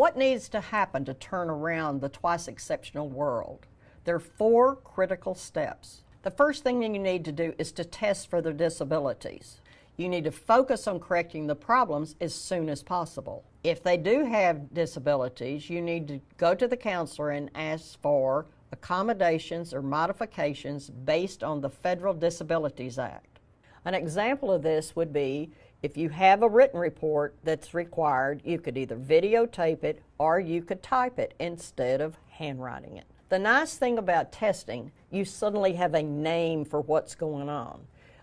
What needs to happen to turn around the twice exceptional world? There are 4 critical steps. The first thing you need to do is to test for their disabilities. You need to focus on correcting the problems as soon as possible. If they do have disabilities, you need to go to the counselor and ask for accommodations or modifications based on the Federal Disabilities Act. An example of this would be if you have a written report that's required, you could either videotape it or you could type it instead of handwriting it. The nice thing about testing, you suddenly have a name for what's going on.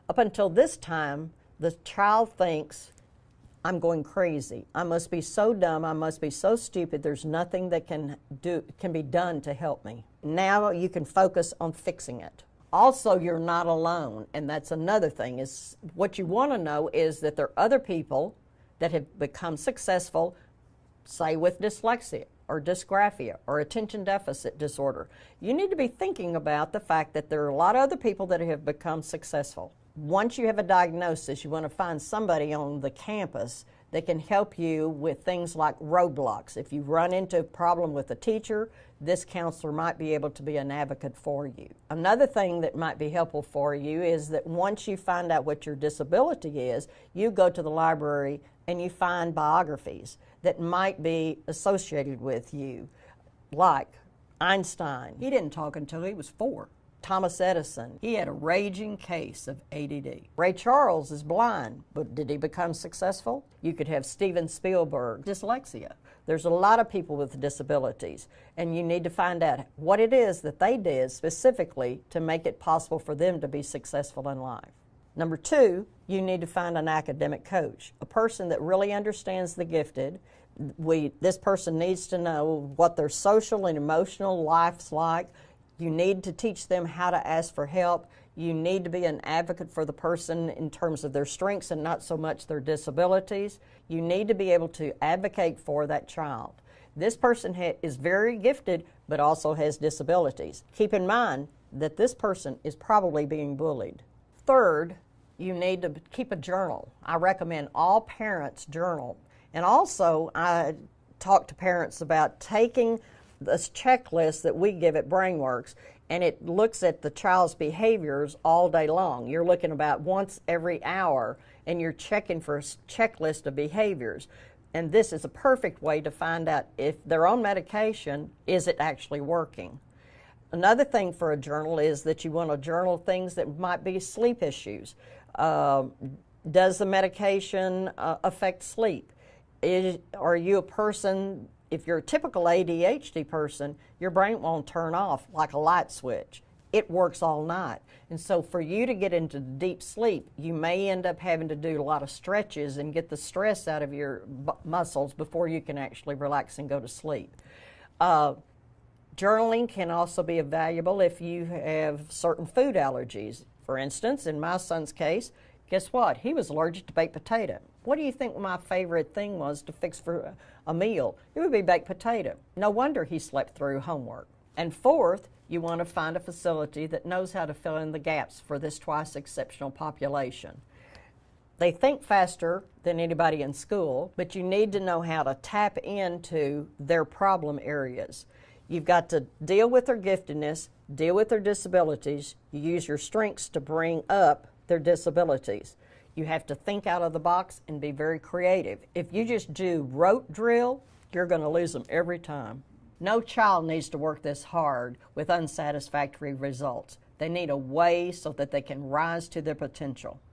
Up until this time, the child thinks, I'm going crazy. I must be so dumb, I must be so stupid, there's nothing that can be done to help me. Now you can focus on fixing it. Also, you're not alone, and that's another thing. Is what you want to know is that there are other people that have become successful, say with dyslexia or dysgraphia or attention deficit disorder. You need to be thinking about the fact that there are a lot of other people that have become successful. Once you have a diagnosis, you want to find somebody on the campus that can help you with things like roadblocks. If you run into a problem with a teacher, this counselor might be able to be an advocate for you. Another thing that might be helpful for you is that once you find out what your disability is, you go to the library and you find biographies that might be associated with you, like Einstein. He didn't talk until he was 4. Thomas Edison, he had a raging case of ADD. Ray Charles is blind, but did he become successful? You could have Steven Spielberg, dyslexia. There's a lot of people with disabilities, and you need to find out what it is that they did specifically to make it possible for them to be successful in life. Number 2, you need to find an academic coach, a person that really understands the gifted. This person needs to know what their social and emotional life's like. You need to teach them how to ask for help. You need to be an advocate for the person in terms of their strengths and not so much their disabilities. You need to be able to advocate for that child. This person is very gifted but also has disabilities. Keep in mind that this person is probably being bullied. Third, you need to keep a journal. I recommend all parents journal. And also, I talk to parents about taking this checklist that we give at BrainWorks, and it looks at the child's behaviors all day long. You're looking about once every hour, and you're checking for a checklist of behaviors. And this is a perfect way to find out if they're on medication, is it actually working? Another thing for a journal is that you want to journal things that might be sleep issues. Does the medication affect sleep? Are you a person, if you're a typical ADHD person, your brain won't turn off like a light switch. It works all night. And so for you to get into deep sleep, you may end up having to do a lot of stretches and get the stress out of your muscles before you can actually relax and go to sleep. Journaling can also be valuable if you have certain food allergies. For instance, in my son's case, guess what? He was allergic to baked potato. What do you think my favorite thing was to fix for a meal? It would be baked potato. No wonder he slept through homework. And fourth, you want to find a facility that knows how to fill in the gaps for this twice exceptional population. They think faster than anybody in school, but you need to know how to tap into their problem areas. You've got to deal with their giftedness, deal with their disabilities. You use your strengths to bring up their disabilities. You have to think out of the box and be very creative. If you just do rote drill, you're going to lose them every time. No child needs to work this hard with unsatisfactory results. They need a way so that they can rise to their potential.